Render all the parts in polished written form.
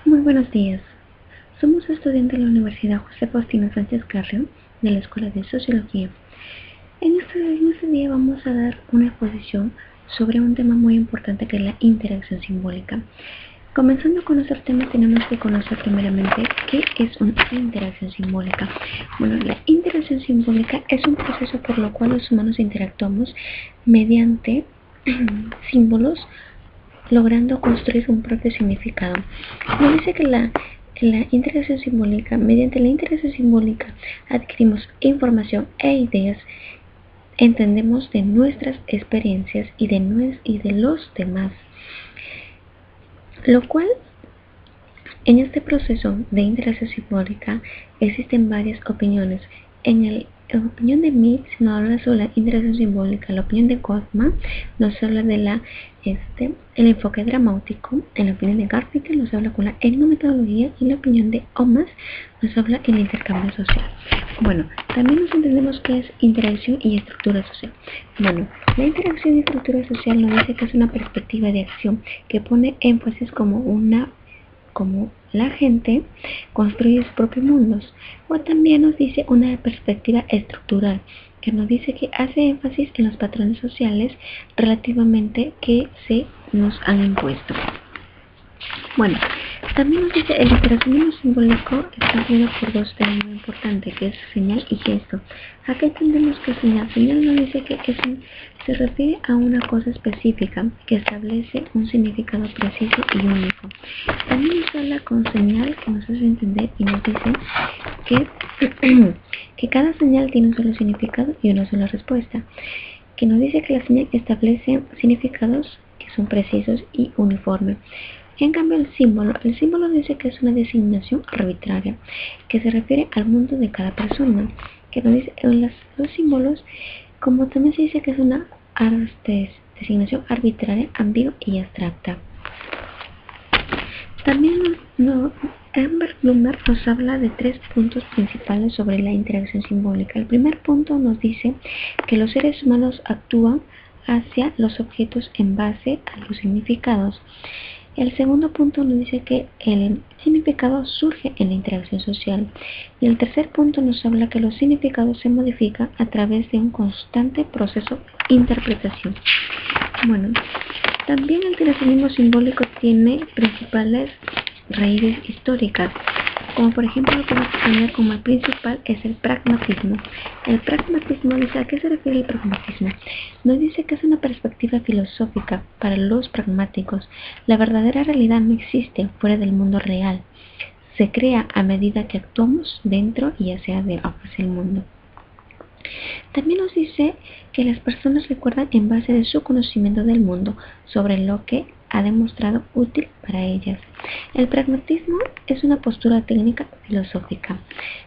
Muy buenos días. Somos estudiantes de la Universidad José Faustino Sánchez Carrión de la Escuela de Sociología. En este día vamos a dar una exposición sobre un tema muy importante que es la interacción simbólica. Comenzando con nuestro tema, tenemos que conocer primeramente qué es una interacción simbólica. Bueno, la interacción simbólica es un proceso por lo cual los humanos interactuamos mediante símbolos, logrando construir un propio significado. Nos dice que la interacción simbólica, mediante la interacción simbólica adquirimos información e ideas, entendemos de nuestras experiencias y de los demás, lo cual en este proceso de interacción simbólica existen varias opiniones. En la opinión de Mitz nos habla sobre la interacción simbólica. La opinión de Gottman nos habla de el enfoque dramático. En la opinión de Garfinkel nos habla con la etnometodología, y la opinión de Omas nos habla en el intercambio social. Bueno, también nos entendemos qué es interacción y estructura social. Bueno, la interacción y estructura social nos dice que es una perspectiva de acción que pone énfasis como la gente construye sus propios mundos, o también nos dice una perspectiva estructural que nos dice que hace énfasis en los patrones sociales relativamente que se nos han impuesto. Bueno, también nos dice el interaccionismo simbólico está unido por dos temas muy importantes, que es señal y gesto. Acá entendemos que señal nos dice que se refiere a una cosa específica que establece un significado preciso y único. También nos habla con señal, que nos hace entender y nos dice que cada señal tiene un solo significado y una sola respuesta, que nos dice que la señal establece significados que son precisos y uniformes. En cambio, el símbolo dice que es una designación arbitraria, que se refiere al mundo de cada persona, que nos dice los símbolos, como también se dice que es una designación arbitraria, ambigua y abstracta. También Herbert Blumer nos habla de 3 puntos principales sobre la interacción simbólica. El primer punto nos dice que los seres humanos actúan hacia los objetos en base a los significados. El segundo punto nos dice que el significado surge en la interacción social. Y el tercer punto nos habla que los significados se modifican a través de un constante proceso de interpretación. Bueno, también el interaccionismo simbólico tiene principales raíces históricas, como por ejemplo lo que vamos a tener como el principal es el pragmatismo. El pragmatismo dice, ¿a qué se refiere el pragmatismo? Nos dice que es una perspectiva filosófica para los pragmáticos. La verdadera realidad no existe fuera del mundo real. Se crea a medida que actuamos dentro y hacia el mundo. También nos dice que las personas recuerdan en base de su conocimiento del mundo sobre lo que ha demostrado útil para ellas. El pragmatismo es una postura técnica filosófica.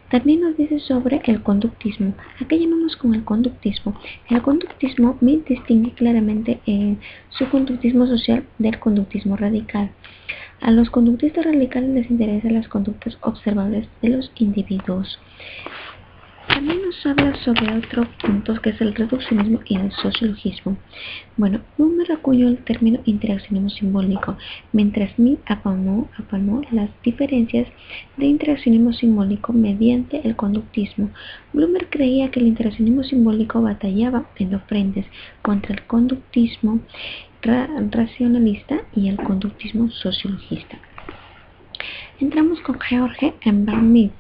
También nos dice sobre el conductismo. ¿A qué llamamos con el conductismo? El conductismo distingue claramente su conductismo social del conductismo radical. A los conductistas radicales les interesan las conductas observables de los individuos. También nos habla sobre otro punto que es el reduccionismo y el sociologismo. Bueno, Blumer acuñó el término interaccionismo simbólico, mientras Smith apalmó las diferencias de interaccionismo simbólico mediante el conductismo. Blumer creía que el interaccionismo simbólico batallaba en dos frentes, contra el conductismo racionalista y el conductismo sociologista. Entramos con George Smith.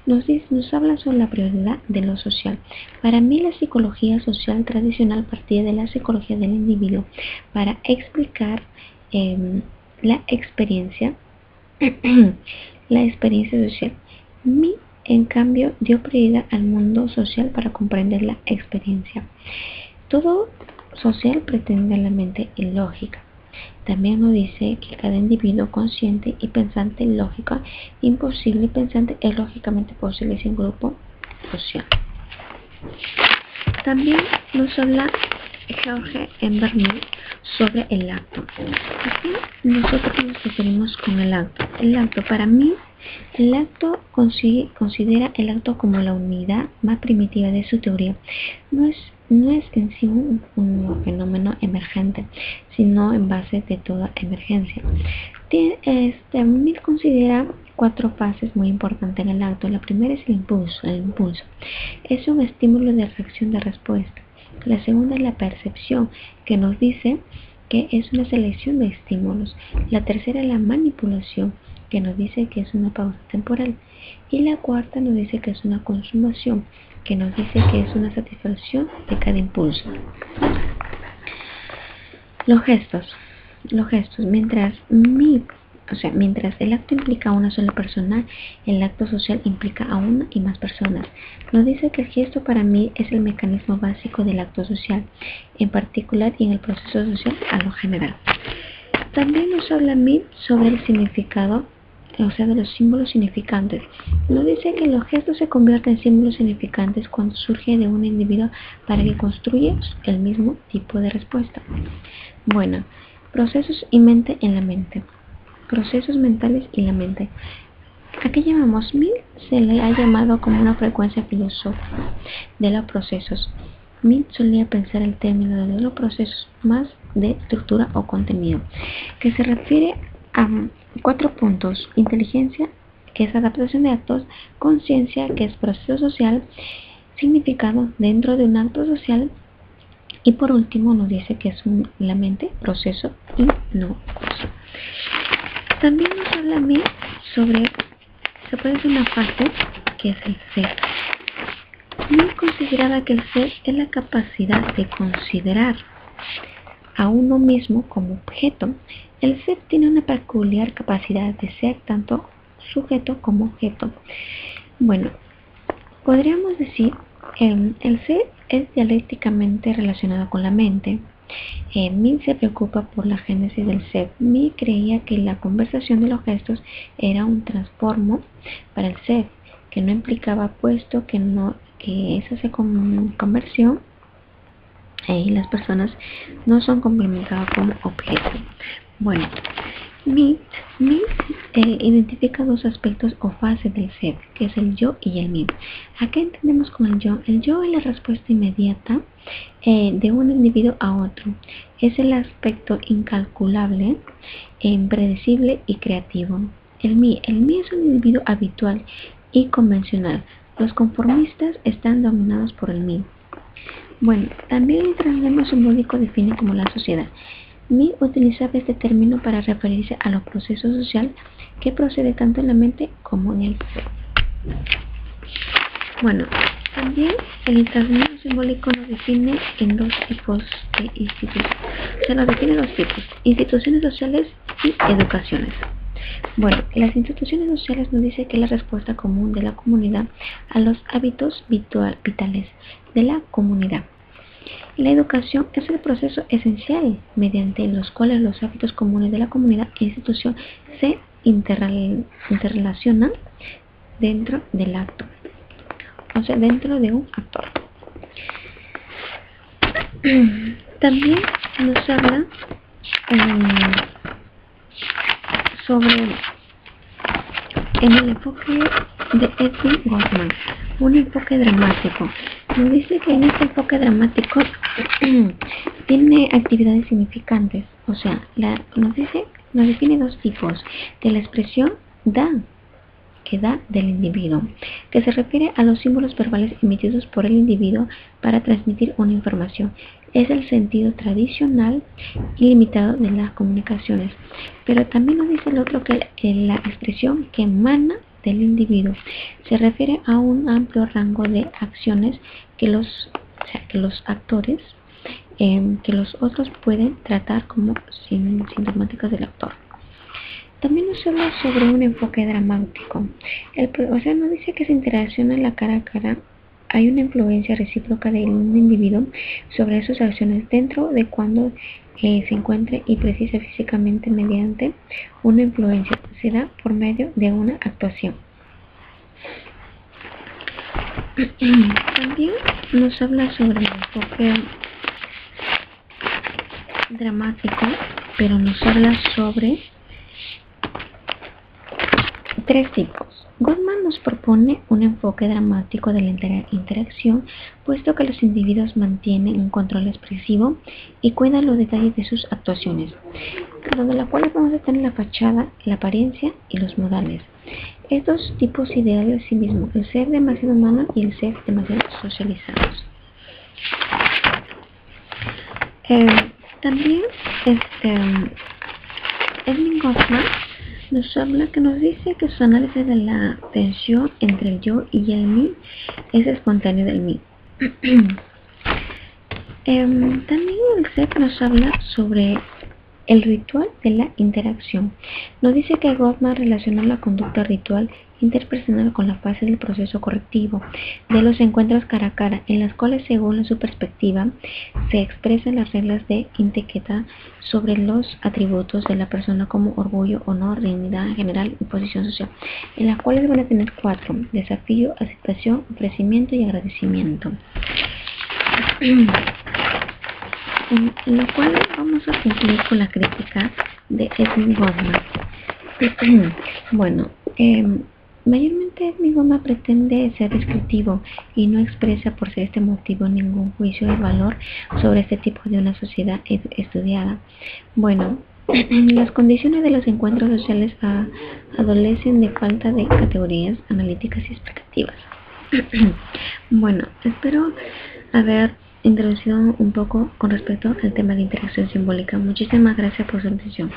Nos habla sobre la prioridad de lo social. Para mí, la psicología social tradicional partía de la psicología del individuo para explicar la experiencia social. Smith, en cambio, dio prioridad al mundo social para comprender la experiencia. Todo social pretende la mente ilógica. También nos dice que cada individuo consciente y pensante lógica, imposible y pensante es lógicamente posible sin grupo social. También nos habla George Smith sobre el acto. Aquí nosotros nos referimos con el acto. El acto, para mí, el acto considera el acto como la unidad más primitiva de su teoría. No es en sí un fenómeno emergente, sino en base de toda emergencia. Mill considera 4 fases muy importantes en el acto. La primera es el impulso. El impulso es un estímulo de reacción de respuesta. La segunda es la percepción, que nos dice que es una selección de estímulos. La tercera es la manipulación, que nos dice que es una pausa temporal. Y la cuarta nos dice que es una consumación, que nos dice que es una satisfacción de cada impulso. Los gestos, mientras el acto implica a una sola persona, el acto social implica a una y más personas. Nos dice que el gesto para mí es el mecanismo básico del acto social, en particular y en el proceso social a lo general. También nos habla Mill sobre el significado, de los símbolos significantes. Nos dice que los gestos se convierten en símbolos significantes cuando surge de un individuo para que construya el mismo tipo de respuesta. Bueno, procesos y mente en la mente. Procesos mentales y la mente. ¿A qué llamamos? Mill se le ha llamado como una frecuencia filosófica de los procesos. Mill solía pensar el término de los procesos más de estructura o contenido, que se refiere a 4 puntos: inteligencia, que es adaptación de actos; conciencia, que es proceso social; significado dentro de un acto social; y por último nos dice que es la mente, proceso y no cosa. También nos habla Mill sobre, se puede decir, una fase que es el ser. Mill consideraba que el ser es la capacidad de considerar a uno mismo como objeto. El ser tiene una peculiar capacidad de ser tanto sujeto como objeto. Bueno, podríamos decir el ser es dialécticamente relacionado con la mente. Mill se preocupa por la génesis del ser. Mill creía que la conversación de los gestos era un transformo para el ser, que no implicaba, puesto que esa conversión y las personas no son complementadas como objeto. Bueno, Mill identifica 2 aspectos o fases del ser, que es el yo y el mí. ¿A qué entendemos con el yo? El yo es la respuesta inmediata de un individuo a otro. Es el aspecto incalculable, impredecible y creativo. El mí es un individuo habitual y convencional. Los conformistas están dominados por el mí. Bueno, también el transgénero simbólico define como la sociedad. Mill utilizaba este término para referirse a los procesos sociales que procede tanto en la mente como en el ser. Bueno, también el transgénero simbólico nos define en 2 tipos de instituciones. Nos define 2 tipos: instituciones sociales y educaciones. Bueno, las instituciones sociales nos dice que es la respuesta común de la comunidad a los hábitos vitales de la comunidad. La educación es el proceso esencial mediante los cuales los hábitos comunes de la comunidad e institución se interrelacionan dentro del acto, dentro de un actor. También nos habla sobre en el enfoque de Edwin Goffman, un enfoque dramático. Nos dice que en este enfoque dramático tiene actividades significantes, nos define 2 tipos: de la expresión que da del individuo, que se refiere a los símbolos verbales emitidos por el individuo para transmitir una información. Es el sentido tradicional y limitado de las comunicaciones. Pero también nos dice el otro, que la expresión que emana del individuo se refiere a un amplio rango de acciones que los actores, que los otros pueden tratar como sintomáticas del actor. También nos habla sobre un enfoque dramático. Nos dice que se interacciona la cara a cara. Hay una influencia recíproca de un individuo sobre sus acciones dentro de cuando se encuentre y precisa físicamente mediante una influencia. Se da por medio de una actuación. También nos habla sobre el enfoque dramático, pero nos habla sobre 3 tipos. Gottman nos propone un enfoque dramático de la interacción, puesto que los individuos mantienen un control expresivo y cuidan los detalles de sus actuaciones. donde la cual vamos a tener la fachada, la apariencia y los modales. Estos tipos ideales de sí mismo, el ser demasiado humano y el ser demasiado socializados. También Erving Goffman nos dice que su análisis de la tensión entre el yo y el mí es espontáneo del mí. También el CEP nos habla sobre el ritual de la interacción. Nos dice que Goffman relaciona la conducta ritual interpersonal con la fase del proceso correctivo de los encuentros cara a cara, en las cuales, según su perspectiva, se expresan las reglas de etiqueta sobre los atributos de la persona como orgullo, honor, dignidad general y posición social, en las cuales van a tener 4: desafío, aceptación, ofrecimiento y agradecimiento. En lo cual vamos a concluir con la crítica de Erving Goffman. Bueno, mayormente Erving Goffman pretende ser descriptivo y no expresa por ser este motivo ningún juicio de valor sobre este tipo de una sociedad estudiada. Bueno, las condiciones de los encuentros sociales adolecen de falta de categorías analíticas y explicativas. Bueno, espero haber introducido un poco con respecto al tema de interacción simbólica. Muchísimas gracias por su atención.